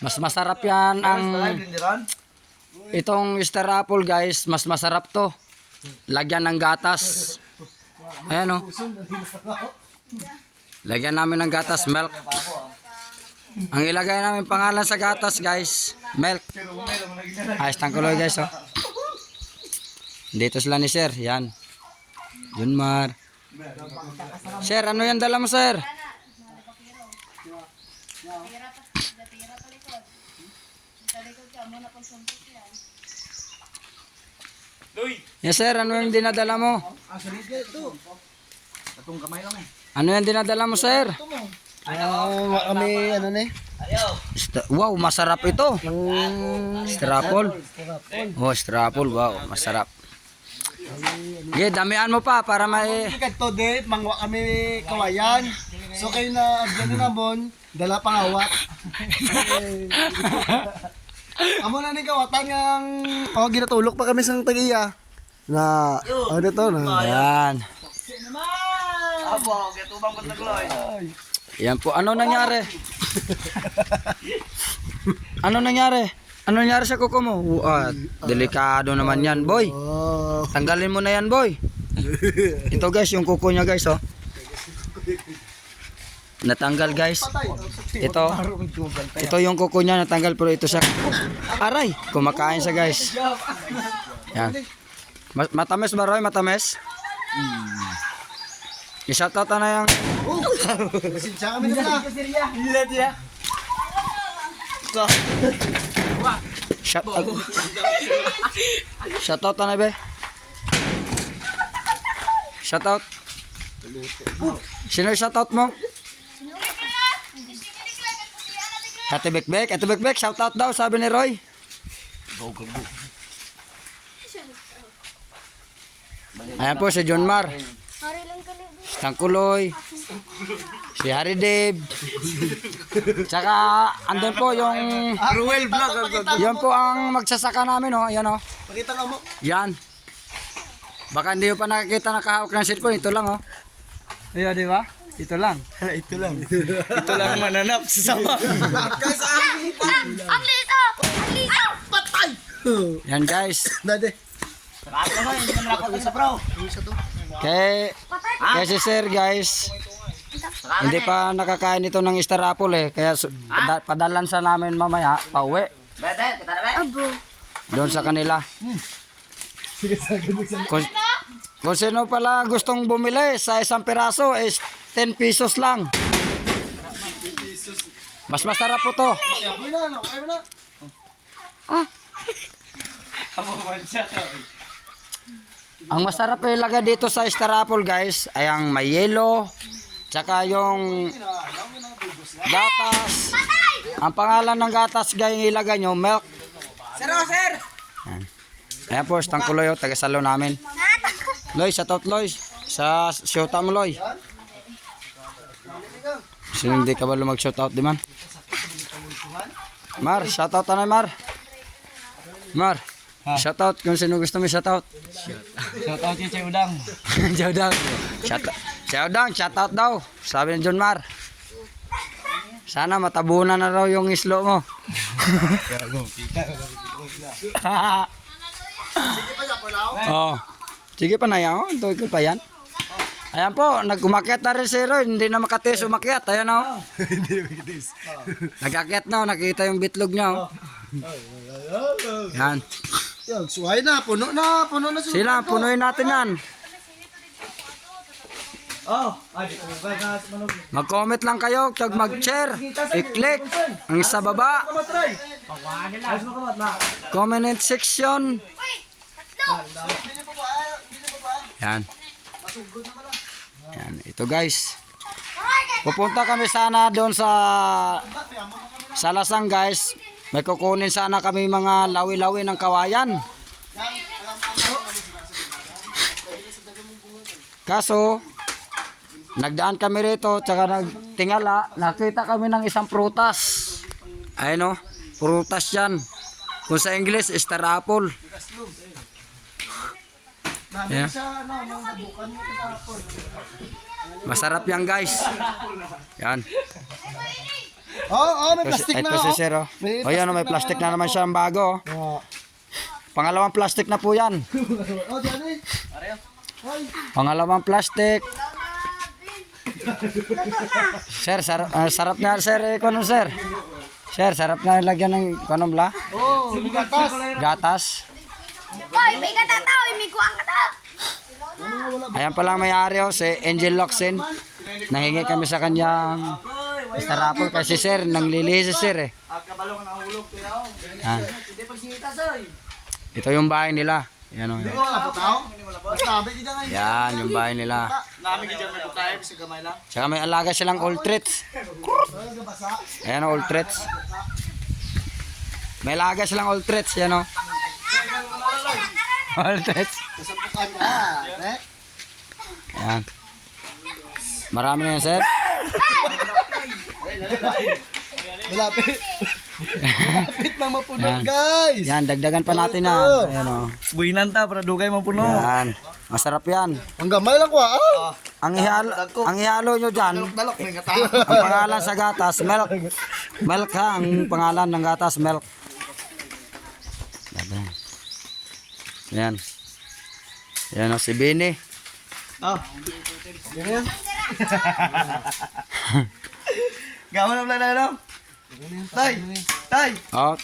Mas masarap yan ang itong Star Apple guys, mas masarap to. Lagyan ng gatas. Ayan o. Lagyan namin ng gatas, milk. Ang ilagay namin pangalan sa gatas guys, milk. Ayos tangkuloy guys oh. Dito sila ni sir, yan. Junmar. Sir, ano yan dala mo sir? Yes sir, ano yung dinadala mo? Ano yung dinadala mo sir? Kami ano ne? Wow, masarap ito. Strapol. Oh, strapol, wow, masarap. Yeah, damihan mo pa para may Kadto de mangwa kami kawayan. So kayo na adyan na bon, dala pang awat. Amo na ni kawatan ngang ginatulok pa kami sa tagiya. Na ano to na. Ayan. Abo, gatubang patagloy. Yan po, ano nangyari? Ano nangyari? Ano nangyari sa kuko mo? Delikado naman yan, boy. Tanggalin mo na yan, boy. Ito guys, yung kuko niya guys, oh. Natanggal guys. Ito yung kuko niya natanggal pero ito siya. Aray, kumakain siya guys. Yan. Matamis ba Roy? Matamis? I-shoutout na yung Sinsya kami na. Hila dia. Shoutout na be. Shoutout. Sino shoutout mo? Ate Bekbek, Ate Bekbek, shoutout daw sabi ni Roy. Ayan po si Junmar. Tangkuloy. Si Harry Dave. Tsaka andun po yung Ruel vlog. yan po ang magsasaka namin oh. Ayan oh. Pakita ka mo. Yan. Baka hindi mo pa nakakita nakahawak ng cellphone. Ito lang oh. Ayan di ba? Ito lang. Ito lang. Ito lang mananap sa sama. Guys, Ang liso! Ang liso! patay. Yan guys. Dade. Kaya si sir guys. Hindi pa nakakain ito ng Star Apple eh. Kaya padalan sa namin mamaya. Pauwi. Abo. Doon sa kanila. Kung sino pala gustong bumili sa isang piraso is 10 pesos lang. Mas masarap po to. Ang masarap ilagay dito sa Star Apple guys ay ang may yelo, tsaka yung gatas. Ang pangalan ng gatas guys ilagay nyo, milk. Sir. Ayan po, Tangkuloy, taga-salo namin. Loy, shoutout Loy. Sa shoutout mo Loy. Sino hindi ka ba mag-shoutout di man? Mar, shoutout na Mar. Mar, shoutout kung sino gusto mo shoutout. Shoutout kay Chayudang. Jodang. Jodang, shoutout daw. Sabi ni John Mar. Sana matabunan na raw yung islo mo. Oh. Sige pa na yan. Ito pa yan. Ayan po, nag-umakyat na rin si Roy. Hindi na makatis umakyat. Ayan o. Nag-akyat na. Nakita yung bitlog niya. Yan. Yan, suhay na. Puno na Sila, punuin natin yan. Mag-comment lang kayo. Tag mag-share. I-click. Ang sa baba. Comment section. Yan. Yan. Ito guys. Pupunta kami sana doon sa Lasang guys. May kukunin sana kami mga lawi-lawi ng kawayan. Kaso nagdaan kami rito tsaka nagtingala, nakita kami ng isang prutas. Ayun o, prutas yan. Kung sa English, Star Apple. Yeah. Masarap yan guys. Yan. Oh, may plastic na. Ito si sir oh. May O yan, oh, may plastic na naman siya ang bago. Oh. Pangalawang plastic na po yan. Oh, Johnny. Pangalawang plastic. Sir, sarap na sir. Ikaw sir. Sir, sarap na lagyan ng kanom la. Oh, gatas. Gatas. Hoy, may katataw, may kuwang kata. Ayan pala ang may-ari oh, si Angel Locsin. Nanghingi kami sa kanyang Mr. Apple kasi sir, nanglilihi si sir eh. Yan. Ito yung bahay nila. Yan oh. Hindi ko wala po tao. Sabi kita nga. Yan yung bahay nila. Namin kita may putay sa gamay lang. Tsaka may alaga silang old treats. Ayan oh, old treats. May alaga silang old treats. Yan oh. Old treats. Kasapukan ka. Eh? Yan. Marami na yan sir. Malapit. Malapit na mapuno Yan. guys. Yan, dagdagan pa natin na. Ayan oh. Buhinan ta para dugay man puno. Yan. Masarap yan. Ang gamay lang ko ah. Ang ihalo nyo dyan, Dalok may ngata. ang pangalan sa gatas, milk. Milk ha, ang pangalan ng gatas, milk. Yan. Yan o, si Bini. Ah. Ganyan. Gawa na lang. Tay. Tay. O,